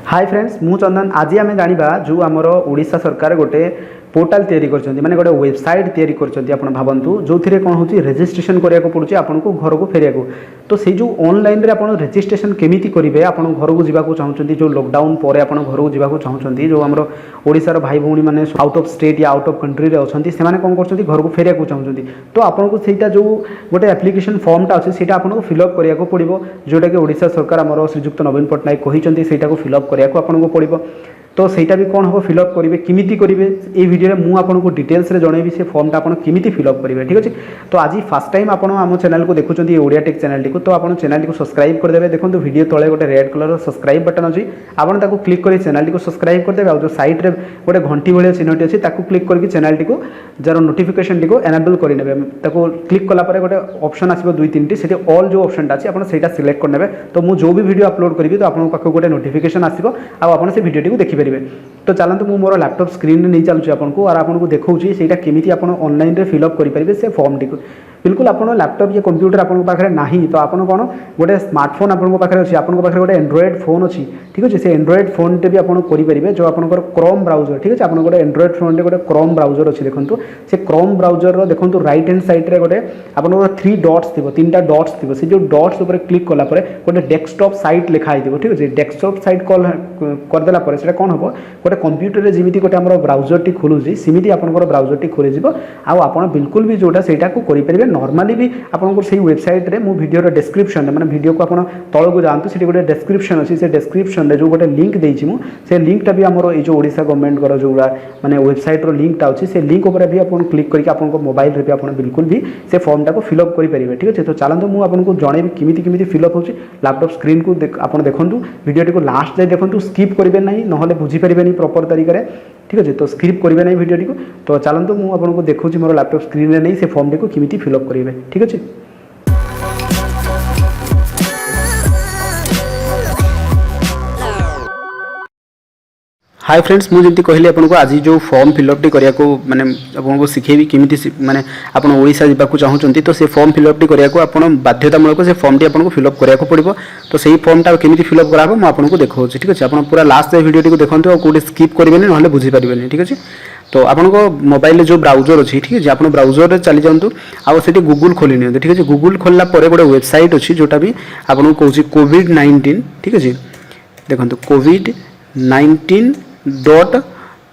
Hi friends मु चंदन आज आम जाना जो आमर ओडिशा सरकार गोटे पोर्टाल तैयारी करछन्ती माने गोटे वेबसाइट तैयारी करछन्ती आपण भावंतु जो थिरे कोन होची रजिस्ट्रेशन करिया को पड़ुची आपन को घर को फेरिया को तो से जो ऑनलाइन रे आपण रजिस्ट्रेशन केमिति करिवे आपण घर को जिबा को चाहउछन्ती जो लॉकडाउन परे आपण घर को जिबा को चाहउछन्ती जो हमरो ओडिसा रो भाई भौणी माने आउट ऑफ स्टेट या आउट ऑफ कंट्री रे अछन्ती से माने कोन करछन्ती घर को फेरिया को चाहउछन्ती तो आपण को सेटा जो गोटे एप्लिकेशन फॉर्म टा अछि सेटा आपण को फिल अप करिया को पड़िबो जोटा कि ओडिसा सरकार हमरो श्रीयुक्त नवीन पटनायक कहिसन्ती सेटा को फिल अप करिया को आपण को पड़िबो तो सहीटा भी कौन हम फिलअप करेंगे किमिति करेंगे ये वीडियो में मुझे आपको डिटेल्स रे जनइबी से फॉर्म टा किमिति फिलअप करेंगे ठीक अच्छे। तो आज फर्स्ट टाइम आप आम चैनल को देखुं ओडिया टेक चैनल टी तो आप चैनल को सब्सक्राइब करदे देखो वीडियो तले गोटे रेड कलर सब्सक्राइब बटन अच्छी आपको क्लिक कर चैनल को सब्सक्राइब करदे और जो साइड रे गोटे घंटी भाई चिन्हटी अच्छी क्लिक करके चैनल टी को जार नोटिफिकेशन टी को एनेबल करेंगे क्लिक कलापर गोटे ऑप्शन आसो दुई तीन से ऑल जो ऑप्शन अच्छी आप सिलेक्ट करने तो मुझे जो भी वीडियो अपलोड करी तो आपको पाखक गोटे नोटिफिकेशन आसो आप से वीडियो टी देखिपारे। तो चलते मुझे मोर लैपटॉप स्क्रीन नहीं चलुची आपको और आपको देखा से केमी आप ऑनलाइन रे फिलअप करेंगे से फॉर्म टी बिल्कुल आप लैपटॉप या कंप्यूटर आपको पाखे ना तो आप कौन गोटे स्मार्टफोन आपको पाखे अच्छी आपको पाखे गोटे एंड्रॉइड फोन अच्छी ठीक अच्छे से एंड्रॉइड फोन टे भी आप करेंगे जो आप क्रोम ब्राउजर ठीक अच्छे आप गोटे एंड्रॉइड फोन टे गोटे क्रोम ब्राउजर अच्छी देखो से क्रोम ब्राउजर देखो राइट हैंड साइड रे गोटे आप 3 डॉट्स थी 3टा डॉट्स थी से जो डॉट्स उपर क्लिक कला गोटे डेस्कटॉप साइट लिखाई ठीक अच्छे डेस्कटॉप साइट कल करदेला कौन हम गोटे कंप्यूटर जमी गोटे आम ब्राउजर टी खोलुची सेमती आप ब्राउजर टी खोल आप बिल्कुल भी जोटा से करेंगे नॉर्मली भी आपको से वेबसाइट रे मु वीडियो डिस्क्रिप्शन माने वीडियो को आप तल को जातु से गोटे डिस्क्रिप्शन अच्छी से डिस्क्रिप्शन जो गोटे लिंक देती मु से लिंकटा भी आमर ये ओडिशा गवर्नमेंट को जो माने वेबसाइट रो लिंकटा अच्छी से लिंक उपर भी आप क्लिक करके आप मोबाइल रे भी आप बिल्कुल भी से फॉर्म टा को फिलअप करेंगे ठीक अच्छे। तो चलते मुझे आपको जनइबी किमिति किमिति फिलअप होची लैपटॉप स्क्रीन को आप देखूँ वीडियो टी को लास्ट जाए देखूँ स्किप करेंगे ना ना बुझीपारे प्रॉपर तरीके ठीक अच्छे। तो स्किप करेंगे ना वीडियो टी को तो चलते मुझे आपको देखूँ मोर लैपटॉप स्क्रीन रे नहीं से फॉर्म टी को किमिति फिलअप करेंगे ठीक अच्छे। हाय फ्रेंड्स मुझे कहली आपको आज जो फॉर्म फिलअप टी करिया को माने आपको शिखेबी किमिति माने आपण ओडिशा जाबाकू चाहूचंती तो से फॉर्म फिलअप टी करिया को आपण बाध्यतामूलक से फॉर्म टी आपको फिलअप करिया को पड़िबो तो सही फॉर्म टा किमिति फिलअप कराबो म आपको देखाउछि ठीक अछि। आपण पूरा लास्ट वीडियो टी को देखंतु और कोडी स्किप करिबेनी नहले बुझी परिबेनी ठीक अछि। तो आपको मोबाइल जो ब्राउजर अच्छी ठीक है आप ब्राउजर रे चली जातु आउ से गूगल खोली नि ठीक है गूगल खोलला परे गोटे वेबसाइट अच्छी जोटा भी आपको कहूँ कोविड-19 ठीक है देखो कोविड-19 डॉट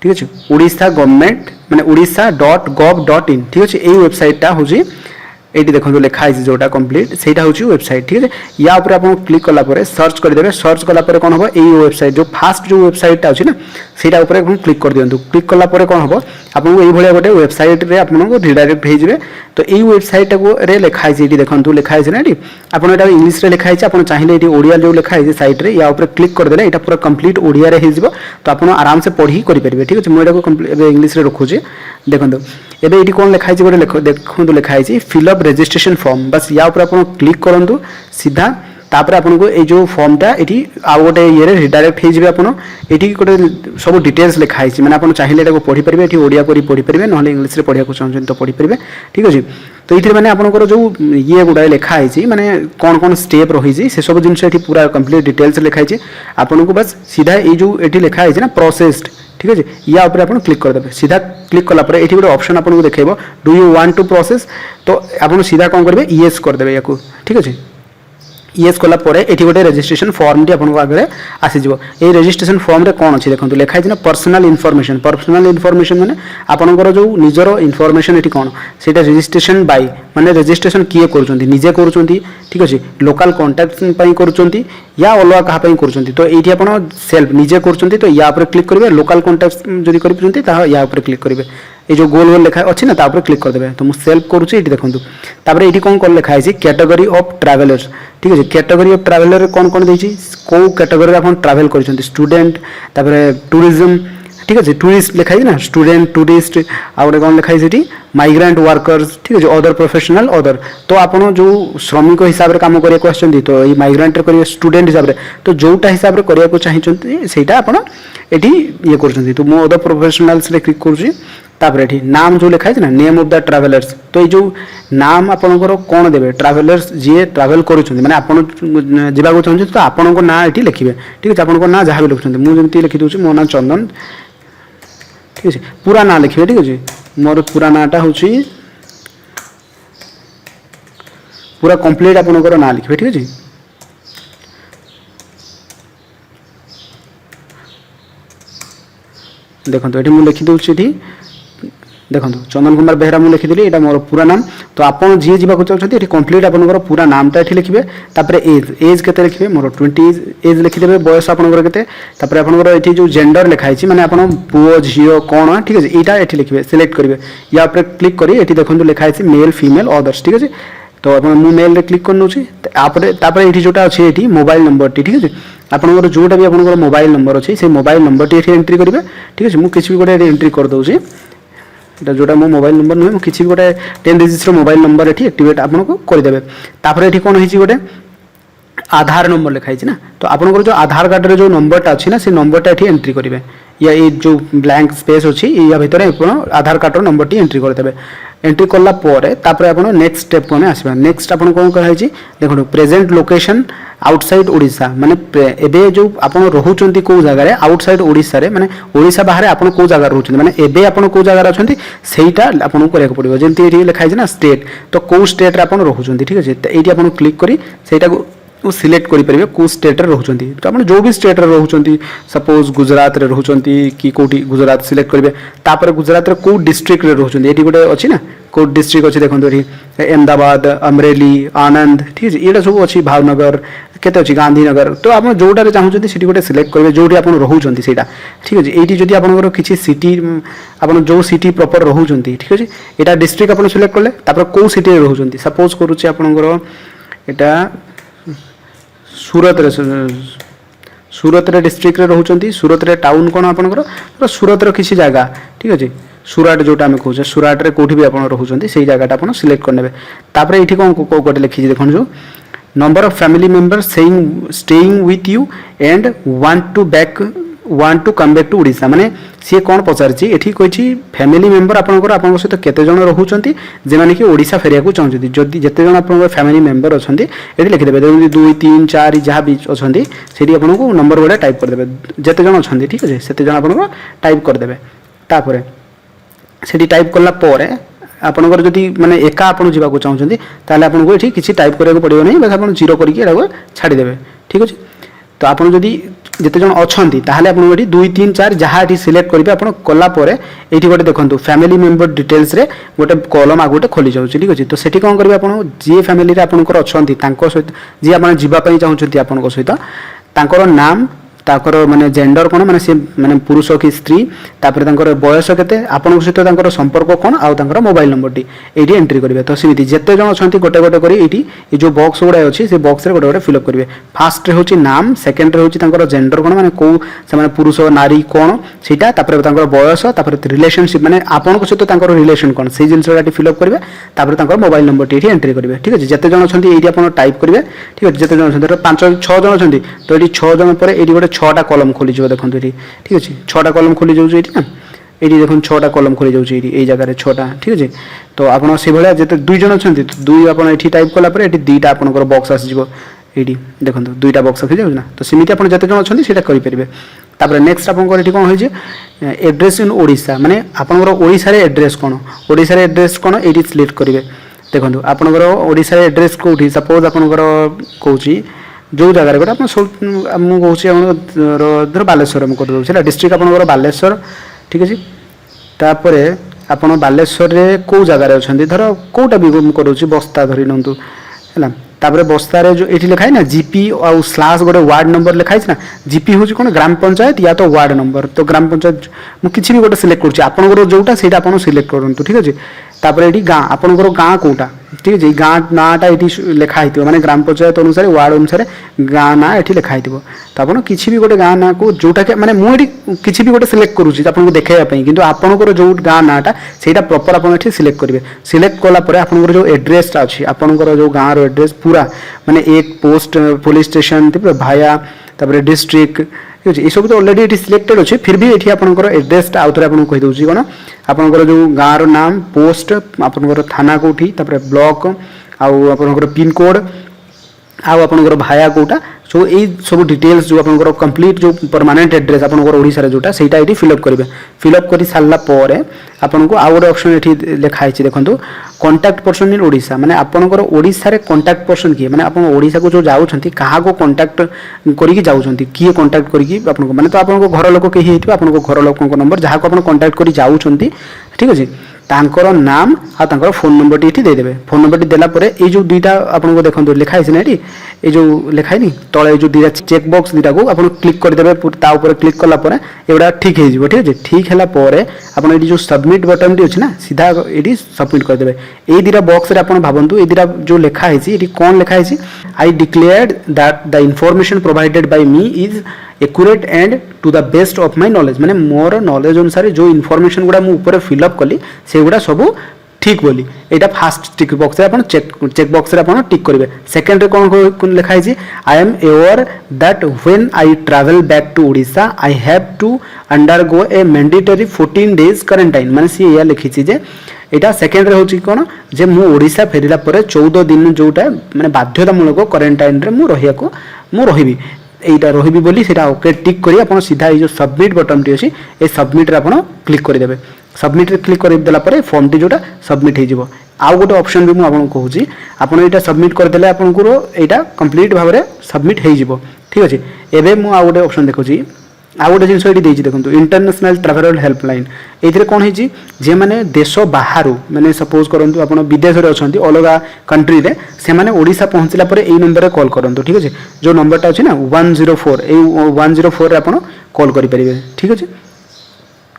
ठीक अच्छे ओडिशा गवर्नमेंट माने odisha.gov.in ठीक अच्छे यही वेबसाइटा हूँ ये देखो लिखाई जोटा कंप्लीट सेटा हूँ वेबसाइट ठीक है या ऊपर आप क्लिक कलापर सर्च करदे सर्च कलापर कौन हम यही वेबसाइट जो फास्ट जो वेबसाइटा अच्छी ना सेटा ऊपर क्लिक कर दिंतु क्लिक कलापर कौन हम आपको ये गोटे वेबसाइट रे आपको रिडायरेक्ट हो तो यही वेबसाइट रे लिखाई देखो लिखाई ना ये आप इंग्लिश रे लिखाई आप चाहिए ये ओडिया जो लिखाई साइट रे या ऊपर क्लिक करदे यहाँ पूरा कंप्लीट ओडिया रे हो तो आप आराम से पढ़ी करेंगे ठीक है। मुझे इंग्लिश रे रखुचे देखो एबे ये कौन लिखाई गोटे देखो लिखाई फिलअप रजिस्ट्रेशन फॉर्म बस या ऊपर आप क्लिक करूँ सीधा तापर आपको ये जो फॉर्मटा ये आउ गोटे ये रिडायरेक्ट हो ये गोटे सब डिटेल्स लिखाई मैंने आप चाहिए ये पढ़ी पारे ये ओडिया कर पढ़ी पारे ना इंग्लिश पढ़ा चाहते तो पढ़ी पारे ठीक अच्छे। तो ये मैंने आपंकर जो ये गुड़ा लिखाई मैंने कौन कौन स्टेप रही से सब जिन पूरा कंप्लीट डिटेल्स लिखाई आपको बस सीधा ये जो ये लिखाई ना प्रोसेस्ड ठीक है या ऊपर आप क्लिक करदे सीधा क्लिक कलापर ये गोटे ऑप्शन आपको देखो do you want to process तो आप सीधा कौन करेंगे येस करदे या ठीक है येस कला परे एठी गोटे रजिस्ट्रेशन फॉर्म टी आपन आगे आसीजिवो ए रजिस्ट्रेशन फॉर्म रे कोन अछि देखंतु लिखाइ छै ना पर्सनल इनफॉरमेशन माने आपनकर जो निजरो इनफॉरमेशन एठी कोन सेटा रजिस्ट्रेशन बाय माने रजिस्ट्रेशन किए करूचंती निजे करूचंती ठीक अछि लोकल कांटेक्ट पई करूचंती या अलवा कहा पई करूचंती तो एठी आपन सेल्फ निजे करूचंती तो या ऊपर क्लिक करिवे लोकल कांटेक्ट जदी करूचंती ता या ऊपर क्लिक करिवे ये जो गोल गोल लिखा अच्छी ना तापर क्लिक करदे तो मुझे सेल्फ करुँचे ये देखो तापर ये कौन कौन लिखाई कैटेगरी ऑफ ट्रैवलर्स ठीक है कैटेगरी ऑफ ट्रैवलर कौन कौन देछि कौ कैटेगरी आप ट्रैवल कर स्टूडेंट तापर टूरिज्म ठीक है टूरिस्ट लिखाई ना स्टूडेंट टूरिस्ट आ गोटे कौन लिखाई माइग्रेंट वर्कर्स ठीक है अदर प्रोफेशनल अदर तो आपण जो श्रमिक हिसाब से काम करिया आछन तो ये माइग्रेंट करिया स्टूडेंट हिसाब से तो जोटा हिसाब से करिया चाहिए सेटा आपण एठी ये करछन तो मो अदर प्रोफेशनल्स रे क्लिक करूची तापर एठी नाम जो लिखा है ना नेम ऑफ द ट्रैवलर्स तो ये जो नाम आपनकर कोन देबे ट्रैवलर्स जे ट्रैवल करूछन माने आपण जिबाको चाहछन तो आपनको ना एठी लिखिबे ठीक है आपनको ना जहाँ भी लिखुछन मु जेमती लिखि दोछि मो ना चंदन ठीक है पूरा ना लिखिबे ठीक है मोर पूरा नाटा होछि पूरा कंप्लीट आपनकर ना लिखिबे ठीक है देखो तो ये मुझे लिखी दूसरी देखो चंदन कुमार बेहरा मुझे लिखिदी यहाँ मोर पूरा नाम तो आपड़ जी जावाक चाहते ये कंप्लीट आपंकर पूरा नामटा ये लिखे तापर एज एज के लिखे मोर 20 एज लिखिदेवे बयस आपंकर के आपंकर ये जो जेंडर लिखाई माने आप पुओ झील कौन ठीक है यहाँ ये लिखे सिलेक्ट करेंगे या क्लिक कर देखो लिखाई मेल फीमेल अदर्स ठीक है तो आप मेल क्लिक कर नौपर ये जोटा अच्छे ये मोबाइल नंबर टी ठीक है आपंकर जोटा भी आप मोबाइल नंबर अच्छे से मोबाइल नंबर टी एंट्री करेंगे ठीक है मुझे किसी भी गोटे एंट्री कर दूसरी जोटा मो मोबाइल नंबर नुहे किसी भी गोटे 10 डिजिट मोबाइल नंबर ये एक्टिवेट आपको करदे तापर ये कौन हो गोटे आधार नंबर लिखाई ना तो आपंकर जो आधार कार्ड रे जो नंबरटा अच्छी ना से नंबरटा ये एंट्री करेंगे या ये जो ब्लैंक स्पेस अच्छी या भितर आधार कार्ड नंबर टी एंट्री करदे एंट्री कला तापर आप नेक्स्ट स्टेप को आसवा नेक्स्ट आप कौन कराई देखो प्रेजेंट लोकेशन आउटसाइड ओडिशा माने एबे जो आप रोचंती को जगह आउटसाइड ओडिशा रे माने ओडिशा बाहर आप को जगह रोचंती माने एबे आप को जगह अछंती सेहीटा आपन को करक पड़िबो जेंती एठी लिखाई छै ना स्टेट तो को स्टेट रे आप रोचंती ठीक है एठी आप क्लिक करी सेटा को सिलेक्ट करि परिबे को स्टेट रे रोचंती तो आप जो भी स्टेट रे रोचंती सपोज गुजरात रे रोचंती कि कोठी गुजरात सिलेक्ट करिवे तापर गुजरात रे को डिस्ट्रिक्ट रे रोचंती एठी गोटे अछि ना को डिस्ट्रिक्ट अच्छे देखो ये अहमदाबाद अमरेली आनंद ठीक है ये सब अच्छी भावनगर केते अच्छी गांधीनगर तो आप जोटार चाहते सीटी गोटे सिलेक्ट करेंगे जो आप रोचंती से ठीक है ये जब आप किसी सिटी आप जो सिटी प्रॉपर रोचंती ठीक है यहाँ डिस्ट्रिक्ट आप सिलेक्ट कले तापर कौ सिटी रोचंती सपोज करुच्चे आपंकर यहाँ सूरत रे डिस्ट्रिक्ट रे रोचंती सूरत रे टाउन कौन आपंकर सूरत रो किसी जगह ठीक है सुराट जोटा आम कहे सुराट रे कोठी भी आप रोचंती से जगह आप सिलेक्ट करने तापर ये कौन गोटे लिखी देखो जो number of family member staying with you and want to come back to Odisha माने सी कौन पचारची एठी कहिछि फैमिली मेंबर आपनकर आपन सहित केते जण रहउचंती जे माने कि ओडिशा फेरिया को चाहउचंती जदि जेते जण आपन फैमिली मेंबर अछंती एठी लिखि देबे 2 3 4 जहा भी अछंती सेठी आपन को नंबर गोटे टाइप कर देबे जेते जण अछंती ठीक है सेते जण आपन को टाइप कर देबे तापर सेठी टाइप करला परे आपनकर जदि माने एका आपन जीवा को चाहउचंती ताले आपन को एठी किछि टाइप करिया को पड़ियो नै बस आपन जीरो करिके एटा छाडी देबे ठीक अछि तो आपन जदि जिते जन अछंती ताहले आपन एठी 2 3 4 जहा एठी सिलेक्ट करिवे आपन कला परे एठी गोटे देखंतु फैमिली मेंबर डिटेल्स रे गोटे कॉलम आ गोटे खोली जाउची ठीक अछि तो सेठी कोन करिवे आपन जे फैमिली रे आपनकर अछंती तांको सहित जे आपन जीवा पई चाहउचंती आपनको सहित तांकर नाम ताकर माने जेंडर कोन माने से माने पुरुष कि स्त्री तापर तांकर बयस केते आपन सहित तांकर संपर्क कोन आ तांकर मोबाइल नंबर टी एठी एंट्री करिवे तो सेमिति जेते जण अछंती गोटे गोटे करी एठी ए जो बॉक्स गुडा अछि से बॉक्स रे गोटे गोटे फिल अप करिवे फर्स्ट रे होची नाम सेकंड रे होची तांकर जेंडर कोन माने को से माने पुरुष नारी कोन सेटा तापर तांकर बयस तापर रिलेशनशिप माने आपन सहित तांकर रिलेशन कोन से जिंस रे फिल अप करिवे तापर तांकर मोबाइल नंबर टी एठी एंट्री करिवे ठीक अछि जेते जण अछंती एठी आपन टाइप करिवे ठीक अछि जेते जण अछंती 5 6 जण अछंती तो एठी 6 जण परे एठी गोटे 6टा कॉलम खोली जो देखो ये ठीक अच्छे 6टा कॉलम खोली जाऊँ ये ना ये देखो 6टा कॉलम खोली जाऊँ ये जगह 6टा ठीक अच्छे तो आपड़ से भाया जिते 2 जण अच्छा दुई आप टाइप कलापर ये 2टा आपंकर बक्स आसो ये देखो 2टा बक्स आसी जाऊँ ना तो सेमती आप जिते जण अच्छा से करेंगे तापर नेक्स्ट आपंकर ये कौन हो एड्रेस इन ओडिशा माने आपंकर ओडिशा रे एड्रेस कौन ओडिशा रे एड्रेस कौन ये सिलेक्ट करेंगे देखो आपंकर ओडिशा रे एड्रेस कौटी सपोज आपंकर कौची जो जगह गोटे मुझे धर बालेश्वर मुझे कर डिस्ट्रिक्ट आप बालेश्वर ठीक अच्छे तापर आप बालेश्वर रे कौ जगार अच्छा धर कौटा भी मुझे बस्ता धरी निंतु है तापर बस्तार जो ये लिखाई ना जीपी आउ स्लाश गोटे वार्ड नंबर लिखाई ना जीपी हूँ कौन ग्राम पंचायत या तो वार्ड नंबर तो ग्राम पंचायत मुझे किसी भी गोटे सिलेक्ट करुँच आपंकर जोटा से सिलेक्ट करूँ ठीक अच्छे तापर ये गाँ आपंकर गाँ कौटा ठीक है गाँ नाटा ये लिखाई माने ग्राम पंचायत अनुसार वार्ड अनुसार गाँ ना ये लिखाई तो आप किसी भी गोटे गाँ ना को जोटा कि माने मुझे किसी भी गोटे सिलेक्ट करुँची आपको देखापी कि आपंकर जो गाँ नाटा से प्रॉपर आप सिलेक्ट करेंगे सिलेक्ट कलापर आपंकर जो एड्रेसटा अच्छी आपंकर जो गाँव एड्रेस पूरा माने एक पोस्ट पुलिस स्टेशन भाया तापर डिस्ट्रिक्ट ठीक अच्छे ये सब तो ऑलरेडी ये सिलेक्टेड अच्छे फिर भी ये आपंकर एड्रेसटा आउ थे आपको कहीदे कौन आपंकर जो गाँव नाम पोस्ट आपंकर थाना कौटी तापर ब्लॉक आपंकर पिन कोड आपंकर भाया कौटा सो यही सब डिटेल्स जो आपंकर कंप्लीट जो परमानेंट एड्रेस आपंकर ओडिशा जोटा सेटा ये फिलअप करेंगे फिलअप कर सारा पर आपको आउ गोटे ऑप्शन ये लिखाई देखो कॉन्टैक्ट पर्सन इन ओडिशा माने आपंकर ओडिशा रे कॉन्टैक्ट पर्सन किए माने आप ओडिशा को जो जाऊँच क्या कॉन्टैक्ट करिकी जाऊँच किए कॉन्टैक्ट करिकी आपको माने तो आपको घर लोक कहीं होइथिबे आपको घर लोकों नंबर जहाँ को आप कॉन्टैक्ट करी जाऊँच ठीक अच्छे तांकर नाम आ तांकर फोन नंबर टी देदेवे फोन नंबर टी देला परे ये जो दुईटा आपको देखो लिखाई ना ये जो लिखाई नी तले जो दुईटा चेक बॉक्स दुईटा को आप क्लिक करदेवे ऊपर क्लिक कलापर एगुड़ा ठीक हो ठीक है ठीक है आप जो सबमिट बटन टी अच्छी ना सीधा ये सबमिट करदेवे ये दुईटा बॉक्स रे आप भावतु ये दुईटा जो लिखाई ये कौन लिखाई I declared that the information provided by me is accurate and to the best of my knowledge माने मोर नॉलेज अनुसार जो इनफॉरमेशन गुड़ा मुझे फिलअप कली से गुड़ा सब ठीक बोली यहाँ फास्ट टिक बॉक्स रे चेक बॉक्स रे आप टिक करेंगे सेकेंड रे कौन लिखाई I am aware that when I travel back to Odisha I have to undergo a mandatory 14 days quarantine माने सी या लिखी यहाँ सेकेंड रे होची कौन जे मु ओडिशा फेरिला परे 14 दिन जोटा माने बाध्यतामूलक क्वारंटाइन रे मु रही এইটা রহিবি বলি সেটা ওকে টিক করি আপনার সিধা এই যে সবমিট বটনটি আছে এই সবমিটরে আপনার ক্লিক করেদেবে সবমিটরে ক্লিক করে দেলা পরে ফর্মটি যেটা সবমিট হয়ে যাব আউ গোটে অপশন বি মু আপনার কହୁছি আপনার এটা সবমিট করেদেলে আপনার এইটা কমপ্লিট ভাবে সবমিট হয়ে যাব ঠিক আছে এবে মু আউ গোটে অপশন দেখুছি आउ गोटे जिन ये देखो इंटरनेशनल ट्राभेलर हेल्पलाइन ये कौन है जे मैंने देश बाहर मैंने सपोज करूँ आप विदेश में अच्छा अलग कंट्री रे से मैंने ओडिशा पहुँचला यही नंबर कॉल करूँ ठीक है जो नंबरटा अच्छे ना 104 ये 104 आप कॉल करेंगे ठीक है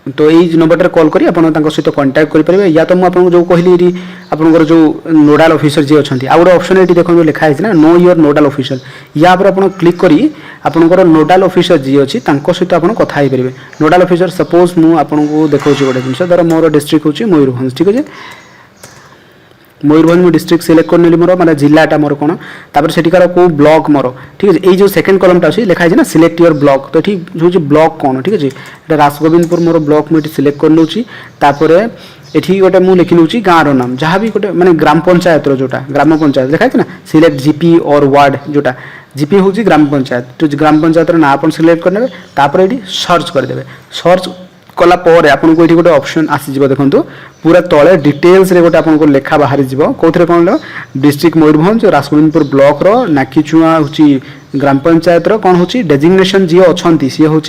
तो यही नंबर कॉल करी आप सहित कंटाक्ट करेंगे या तो मुझे जो कहली आपंकर जो नोडाल ऑफिसर जी अच्छा आउ गोटे ऑप्शन ये देखो लिखाई ना नो योर नोडाल ऑफिसर या पर आप क्लिक करी आपंकर नोडाल ऑफिसर जी अच्छी सहित आप कथा पारे नोडाल ऑफिसर सपोज मुझे देखा गोटे जिन धर मोर डिस्ट्रिक्ट हूँ मयूरभंज ठीक है मयूरभंज मु डिस्ट्रिक्ट सिलेक्ट करनी मोर माने जिलाटा मोर कौन तापर सेठिकार को ब्लॉक मोर ठीक है ये जो सेकंड कॉलमटा अच्छी लिखाई ना सिलेक्ट योर ब्लॉक तो ठीक हूँ ब्लॉक कौन ठीक है ये रासगोविंदपुर मोर ब्लॉक मुझे सिलेक्ट कर नौची तापर एठी गोटे मुझे लिखि नौची गाँव नाम जहाँ भी गोटे माने ग्राम पंचायत जोटा ग्राम पंचायत लिखाई ना सिलेक्ट जीपी और वार्ड जोटा जीपी हूँ ग्राम पंचायत तो ग्राम पंचायत ना आप सिलेक्ट करने तापर ये सर्च करदे सर्च कला पर आपको ये गोटे ऑप्शन आसीज देखो पूरा तले डिटेल्स रे गोटे आपको लेखा बाहरी जीव कौन कौन डिस्ट्रिक्ट मयूरभंज रासगोविंदपुर ब्लॉक रो नाकीचुआ हूँ ग्राम पंचायत रो कौन हूँ डेजिग्नेशन जी अच्छा सी हूँ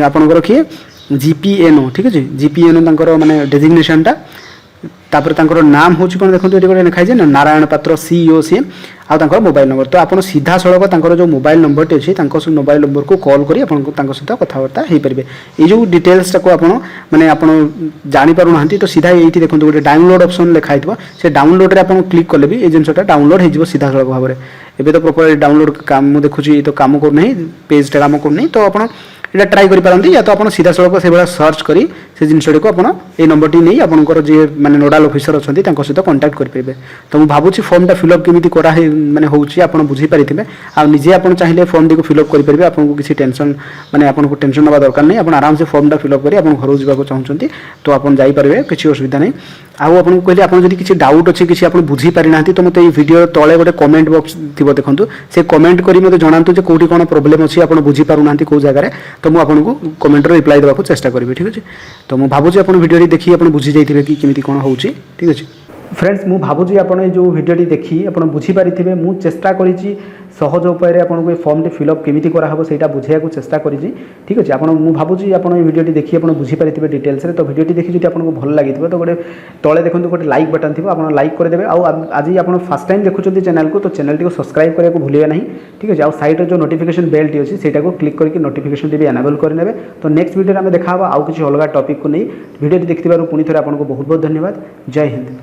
आपंकर किए जीपीएनओ ठीक है जीपीएनओ माने डेजिग्नेशनटा तापर तांकर नाम हूँ कौन देखो ये गोटे लिखाई ना नारायण पात्र सीईओ सी आउ मोबाइल नंबर तो आप सीधा सड़क जो मोबाइल नंबर टी अच्छी मोबाइल नंबर को कॉल करी सहित कथबार्ता हो पारे ये जो डिटेल्सटा को माने आप जापर ना तो सीधा ये देखो गोटे डाउनलोड ऑप्शन लिखाई से डाउनलोड रे आप क्लिक कले भी ये जिनटा डाउनलोड हो सीधा सड़क भाव में एवं तो प्रॉपर डाउनलोड काम देखुची ये तो काम करना पेजटा काम करना तो आप ये ट्राई करें या तो आप सीधा सड़क से भाया सर्च करी से जिनटी को आप नंबर टी नहीं आपंकर जी मैंने नोडाल ऑफिसर अच्छा सहित कंटाक्ट करेंगे तो मुझे भावुँ फॉर्मटा फिलअप केमी करा माने होउची आपण बुझी पारिथिबे आ निजे आपण चाहिले फॉर्म दी को फिलअप करि परबे आपन को किसी टेंशन माने आपन को टेंशन नबा दरकार नै आपण आराम से फॉर्मटा फिलअप करी आपण घर जाबा को चाहउछंती तो आपण जाई परबे किछि असुविधा नै आ आपण कहले आपण जदि किछि डाउट अछि किछि आपण बुझी पारि नांती तो मते ई वीडियो तळे गोटे कमेंट बॉक्स थिबो देखंतु से कमेंट करी मते जणांतु जे कोठी कोन प्रॉब्लम अछि आपण बुझी पारु नांती को जगह रे तो मु आपण को कमेंट रे रिप्लाई देबा को चेष्टा करबे ठीक अछि तो मु भाबु जे आपण वीडियो रे देखि आपण बुझी जाइथिबे कि केमिति कोन होउची ठीक अछि। फ्रेंड्स मु भावुँ आप जो भिडियोटी देखी आप बुझीपारे मु चेष्टा करी सहज उपाय आपको फॉर्म फिलअप केमी कराहब से बुझे चेष्टा करी ठीक अच्छे आपड़ मुझे भावुँ आप भिडियोटी देखी आप बुझीपारे डिटेल्स तो भिडियोटी देखी जो आपको भल लगी तो गोटे तले देखो गोटे लाइक बटन थी आप लाइक करदे आज आप फर्स्ट टाइम देखुं चैनल को तो चैनल को सब्सक्राइब करने को भूलिए ना ठीक अच्छे साइड जो नोटिफिकेशन बेल टी अच्छी से क्लिक करके नोटिफिकेशन भी एनेबल करेंगे तो नेक्स्ट वीडियो में देखा आउ किसी अलग टॉपिक को नहीं भिडियो देखिबार पुणी थे आपको बहुत बहुत धन्यवाद जय हिंद।